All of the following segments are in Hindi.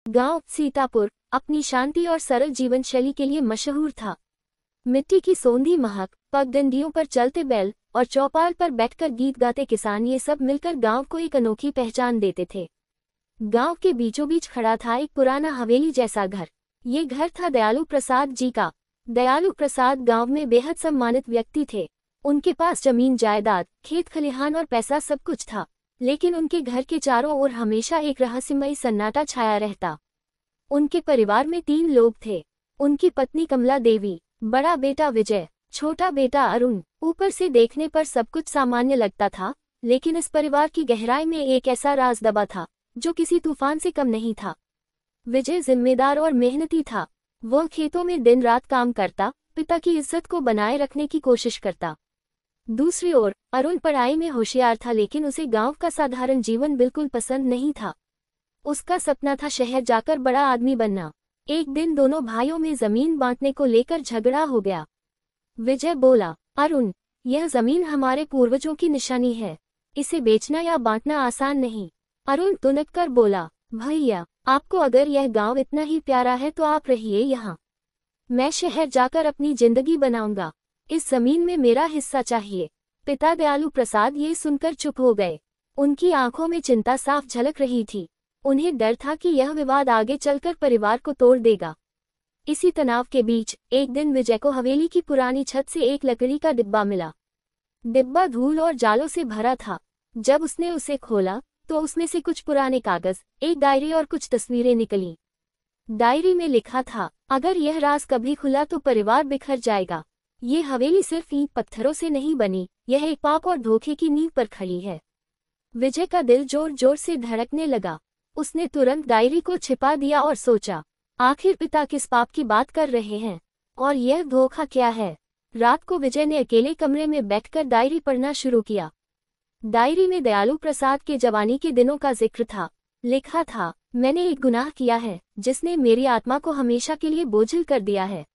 गांव सीतापुर अपनी शांति और सरल जीवन शैली के लिए मशहूर था। मिट्टी की सोंधी महक, पगडंडियों पर चलते बैल और चौपाल पर बैठकर गीत गाते किसान, ये सब मिलकर गांव को एक अनोखी पहचान देते थे। गांव के बीचों बीच खड़ा था एक पुराना हवेली जैसा घर। ये घर था दयालु प्रसाद जी का। दयालु प्रसाद गांव में बेहद सम्मानित व्यक्ति थे। उनके पास जमीन जायदाद, खेत खलिहान और पैसा सब कुछ था, लेकिन उनके घर के चारों ओर हमेशा एक रहस्यमयी सन्नाटा छाया रहता। उनके परिवार में 3 लोग थे। उनकी पत्नी कमला देवी, बड़ा बेटा विजय, छोटा बेटा अरुण। ऊपर से देखने पर सब कुछ सामान्य लगता था, लेकिन इस परिवार की गहराई में एक ऐसा राज दबा था जो किसी तूफान से कम नहीं था। विजय जिम्मेदार और मेहनती था। वह खेतों में दिन रात काम करता, पिता की इज्जत को बनाए रखने की कोशिश करता। दूसरी ओर अरुण पढ़ाई में होशियार था, लेकिन उसे गांव का साधारण जीवन बिल्कुल पसंद नहीं था। उसका सपना था शहर जाकर बड़ा आदमी बनना। एक दिन दोनों भाइयों में जमीन बांटने को लेकर झगड़ा हो गया। विजय बोला, अरुण, यह जमीन हमारे पूर्वजों की निशानी है, इसे बेचना या बांटना आसान नहीं। अरुण तुनक कर बोला, भैया, आपको अगर यह गांव इतना ही प्यारा है तो आप रहिए यहाँ। मैं शहर जाकर अपनी जिंदगी बनाऊंगा। इस जमीन में मेरा हिस्सा चाहिए। पिता दयालु प्रसाद ये सुनकर चुप हो गए। उनकी आंखों में चिंता साफ झलक रही थी। उन्हें डर था कि यह विवाद आगे चलकर परिवार को तोड़ देगा। इसी तनाव के बीच एक दिन विजय को हवेली की पुरानी छत से एक लकड़ी का डिब्बा मिला। डिब्बा धूल और जालों से भरा था। जब उसने उसे खोला तो उसमें से कुछ पुराने कागज, एक डायरी और कुछ तस्वीरें निकलीं। डायरी में लिखा था, अगर यह राज कभी खुला तो परिवार बिखर जाएगा। ये हवेली सिर्फ ईंट पत्थरों से नहीं बनी, यह एक पाप और धोखे की नींव पर खड़ी है। विजय का दिल जोर जोर से धड़कने लगा। उसने तुरंत डायरी को छिपा दिया और सोचा, आखिर पिता किस पाप की बात कर रहे हैं और यह धोखा क्या है। रात को विजय ने अकेले कमरे में बैठकर डायरी पढ़ना शुरू किया। डायरी में दयालु प्रसाद के जवानी के दिनों का जिक्र था। लिखा था, मैंने एक गुनाह किया है जिसने मेरी आत्मा को हमेशा के लिए बोझिल कर दिया है।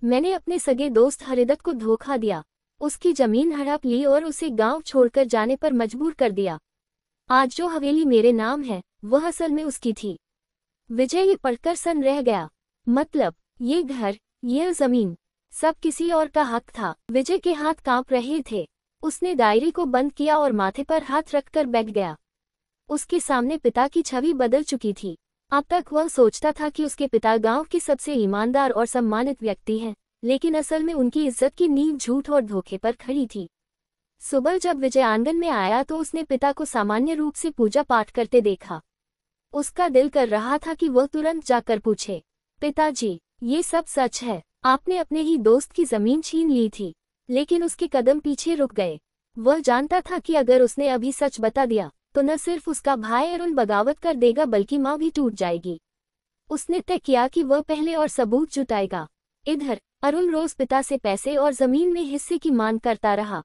मैंने अपने सगे दोस्त हरिदत्त को धोखा दिया, उसकी जमीन हड़प ली और उसे गांव छोड़कर जाने पर मजबूर कर दिया। आज जो हवेली मेरे नाम है वह असल में उसकी थी। विजय ये पढ़कर सन रह गया। मतलब ये घर, यह जमीन, सब किसी और का हक था। विजय के हाथ कांप रहे थे। उसने डायरी को बंद किया और माथे पर हाथ रखकर बैठ गया। उसके सामने पिता की छवि बदल चुकी थी। अब तक वह सोचता था कि उसके पिता गांव के सबसे ईमानदार और सम्मानित व्यक्ति हैं, लेकिन असल में उनकी इज्जत की नींव झूठ और धोखे पर खड़ी थी। सुबह जब विजय आंगन में आया तो उसने पिता को सामान्य रूप से पूजा पाठ करते देखा। उसका दिल कर रहा था कि वह तुरंत जाकर पूछे, पिताजी, ये सब सच है? आपने अपने ही दोस्त की जमीन छीन ली थी। लेकिन उसके कदम पीछे रुक गए। वह जानता था कि अगर उसने अभी सच बता दिया तो न सिर्फ उसका भाई अरुण बगावत कर देगा बल्कि माँ भी टूट जाएगी। उसने तय किया कि वह पहले और सबूत जुटाएगा। इधर अरुण रोज पिता से पैसे और जमीन में हिस्से की मांग करता रहा।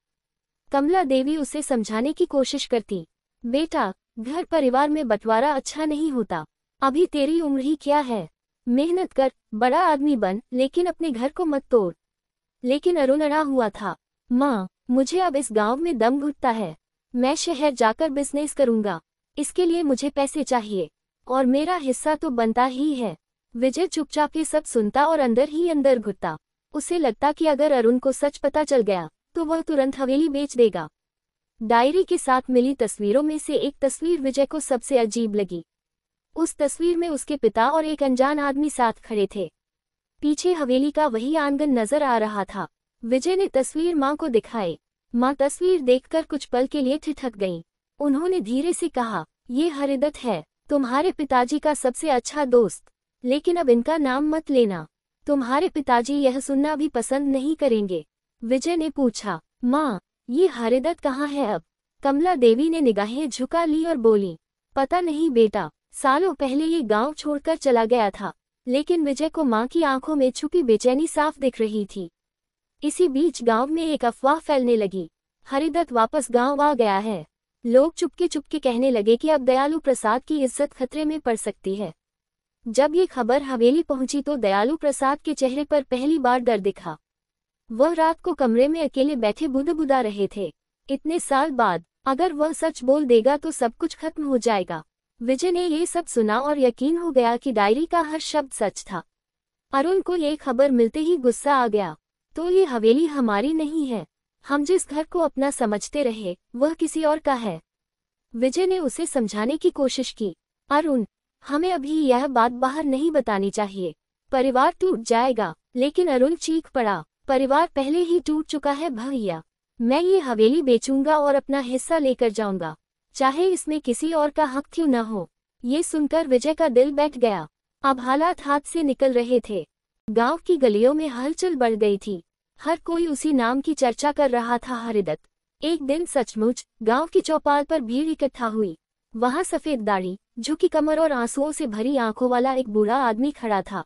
कमला देवी उसे समझाने की कोशिश करती, बेटा, घर परिवार में बंटवारा अच्छा नहीं होता। अभी तेरी उम्र ही क्या है, मेहनत कर, बड़ा आदमी बन, लेकिन अपने घर को मत तोड़। लेकिन अरुण अड़ा हुआ था, माँ, मुझे अब इस गांव में दम घुटता है। मैं शहर जाकर बिजनेस करूंगा, इसके लिए मुझे पैसे चाहिए और मेरा हिस्सा तो बनता ही है। विजय चुपचाप ये सब सुनता और अंदर ही अंदर घुटता। उसे लगता कि अगर अरुण को सच पता चल गया तो वह तुरंत हवेली बेच देगा। डायरी के साथ मिली तस्वीरों में से एक तस्वीर विजय को सबसे अजीब लगी। उस तस्वीर में उसके पिता और एक अनजान आदमी साथ खड़े थे। पीछे हवेली का वही आंगन नजर आ रहा था। विजय ने तस्वीर माँ को दिखाई। माँ तस्वीर देखकर कुछ पल के लिए ठिठक गईं। उन्होंने धीरे से कहा, ये हरिदत्त है, तुम्हारे पिताजी का सबसे अच्छा दोस्त, लेकिन अब इनका नाम मत लेना। तुम्हारे पिताजी यह सुनना भी पसंद नहीं करेंगे। विजय ने पूछा, माँ, ये हरिदत्त कहाँ है अब? कमला देवी ने निगाहें झुका ली और बोली, पता नहीं बेटा, सालों पहले ये गांव छोड़कर चला गया था। लेकिन विजय को माँ की आंखों में छुपी बेचैनी साफ दिख रही थी। इसी बीच गांव में एक अफवाह फैलने लगी, हरिदत्त वापस गांव आ गया है। लोग चुपके चुपके कहने लगे कि अब दयालु प्रसाद की इज्जत खतरे में पड़ सकती है। जब ये खबर हवेली पहुंची तो दयालु प्रसाद के चेहरे पर पहली बार डर दिखा। वह रात को कमरे में अकेले बैठे बुदबुदा रहे थे। इतने साल बाद अगर वह सच बोल देगा तो सब कुछ खत्म हो जाएगा। विजय ने ये सब सुना और यकीन हो गया कि डायरी का हर शब्द सच था। अरुण को ये खबर मिलते ही गुस्सा आ गया। तो ये हवेली हमारी नहीं है। हम जिस घर को अपना समझते रहे वह किसी और का है। विजय ने उसे समझाने की कोशिश की। अरुण, हमें अभी यह बात बाहर नहीं बतानी चाहिए, परिवार टूट जाएगा। लेकिन अरुण चीख पड़ा, परिवार पहले ही टूट चुका है भैया। मैं ये हवेली बेचूंगा और अपना हिस्सा लेकर जाऊंगा, चाहे इसमें किसी और का हक क्यों न हो। ये सुनकर विजय का दिल बैठ गया। अब हालात हाथ से निकल रहे थे। गांव की गलियों में हलचल बढ़ गई थी। हर कोई उसी नाम की चर्चा कर रहा था, हरिदत्त। एक दिन सचमुच गांव की चौपाल पर भीड़ इकट्ठा हुई। वहां सफेद दाढ़ी, झुकी कमर और आंसुओं से भरी आंखों वाला एक बूढ़ा आदमी खड़ा था।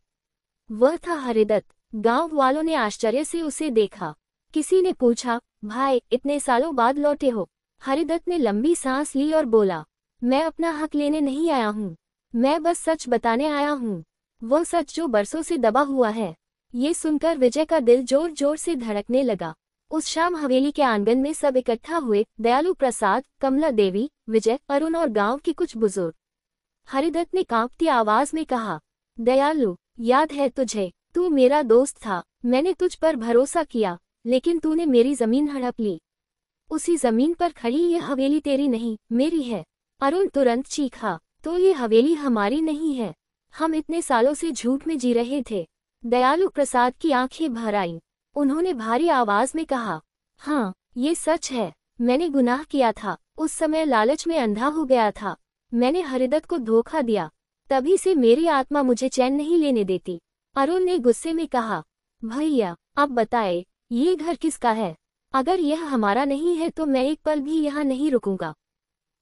वह था हरिदत्त। गांव वालों ने आश्चर्य से उसे देखा। किसी ने पूछा, भाई इतने सालों बाद लौटे हो? हरिदत्त ने लंबी सांस ली और बोला, मैं अपना हक लेने नहीं आया हूँ, मैं बस सच बताने आया हूँ, वो सच जो बरसों से दबा हुआ है। ये सुनकर विजय का दिल जोर जोर से धड़कने लगा। उस शाम हवेली के आंगन में सब इकट्ठा हुए, दयालु प्रसाद, कमला देवी, विजय, अरुण और गांव के कुछ बुजुर्ग। हरिदत्त ने कांपती आवाज में कहा, दयालु, याद है तुझे? तू मेरा दोस्त था, मैंने तुझ पर भरोसा किया, लेकिन तूने मेरी जमीन हड़प ली। उसी जमीन पर खड़ी ये हवेली तेरी नहीं, मेरी है। अरुण तुरंत चीखा, तो ये हवेली हमारी नहीं है। हम इतने सालों से झूठ में जी रहे थे। दयालु प्रसाद की आंखें भर आईं। उन्होंने भारी आवाज में कहा, हाँ, ये सच है। मैंने गुनाह किया था, उस समय लालच में अंधा हो गया था। मैंने हरिदत्त को धोखा दिया, तभी से मेरी आत्मा मुझे चैन नहीं लेने देती। अरुण ने गुस्से में कहा, भैया अब बताए, ये घर किसका है? अगर यह हमारा नहीं है तो मैं एक पल भी यहाँ नहीं रुकूंगा।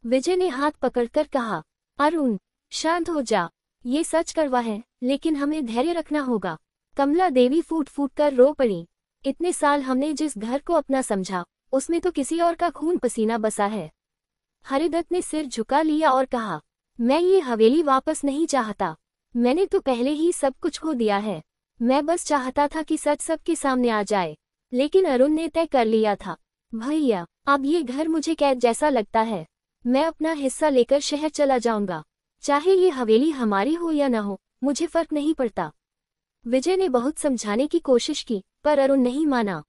विजय ने हाथ पकड़कर कहा, अरुण शांत हो जा, ये सच कड़वा है, लेकिन हमें धैर्य रखना होगा। कमला देवी फूट फूट कर रो पड़ी। इतने साल हमने जिस घर को अपना समझा, उसमें तो किसी और का खून पसीना बसा है। हरिदत्त ने सिर झुका लिया और कहा, मैं ये हवेली वापस नहीं चाहता। मैंने तो पहले ही सब कुछ खो दिया है। मैं बस चाहता था कि सच सबके सामने आ जाए, लेकिन अरुण ने तय कर लिया था। भैया अब ये घर मुझे कैद जैसा लगता है। मैं अपना हिस्सा लेकर शहर चला जाऊंगा, चाहे ये हवेली हमारी हो या न हो, मुझे फर्क नहीं पड़ता। विजय ने बहुत समझाने की कोशिश की, पर अरुण नहीं माना।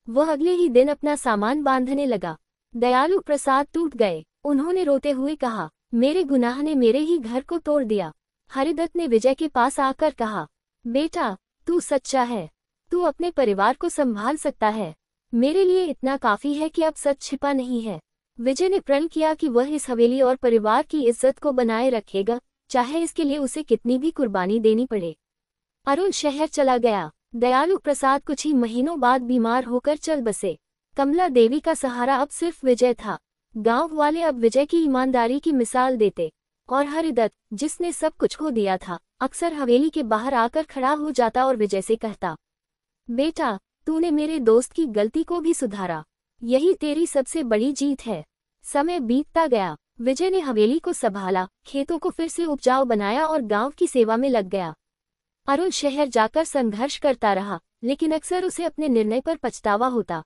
वह अगले ही दिन अपना सामान बांधने लगा। दयालु प्रसाद टूट गए। उन्होंने रोते हुए कहा, मेरे गुनाह ने मेरे ही घर को तोड़ दिया। हरिदत्त ने विजय के पास आकर कहा, बेटा तू सच्चा है, तू अपने परिवार को संभाल सकता है। मेरे लिए इतना काफी है कि अब सच छिपा नहीं है। विजय ने प्रण किया कि वह इस हवेली और परिवार की इज्जत को बनाए रखेगा, चाहे इसके लिए उसे कितनी भी कुर्बानी देनी पड़े। अरुण शहर चला गया। दयालु प्रसाद कुछ ही महीनों बाद बीमार होकर चल बसे। कमला देवी का सहारा अब सिर्फ विजय था। गांव वाले अब विजय की ईमानदारी की मिसाल देते, और हरिदत्त, जिसने सब कुछ खो दिया था, अक्सर हवेली के बाहर आकर खड़ा हो जाता और विजय से कहता, बेटा तूने मेरे दोस्त की गलती को भी सुधारा, यही तेरी सबसे बड़ी जीत है। समय बीतता गया। विजय ने हवेली को संभाला, खेतों को फिर से उपजाऊ बनाया और गांव की सेवा में लग गया। अरुण शहर जाकर संघर्ष करता रहा, लेकिन अक्सर उसे अपने निर्णय पर पछतावा होता।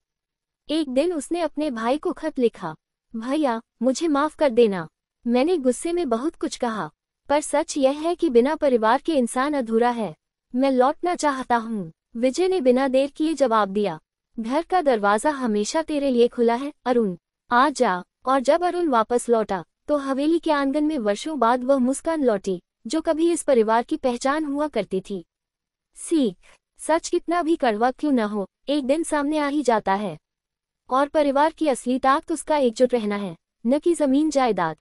एक दिन उसने अपने भाई को खत लिखा, भैया मुझे माफ कर देना, मैंने गुस्से में बहुत कुछ कहा, पर सच यह है कि बिना परिवार के इंसान अधूरा है। मैं लौटना चाहता हूँ। विजय ने बिना देर किए जवाब दिया, घर का दरवाजा हमेशा तेरे लिए खुला है अरुण, आ जा। और जब अरुण वापस लौटा तो हवेली के आंगन में वर्षों बाद वह मुस्कान लौटी, जो कभी इस परिवार की पहचान हुआ करती थी। सीख, सच कितना भी कड़वा क्यों न हो, एक दिन सामने आ ही जाता है। और परिवार की असली ताकत उसका एकजुट रहना है, न कि जमीन जायदाद।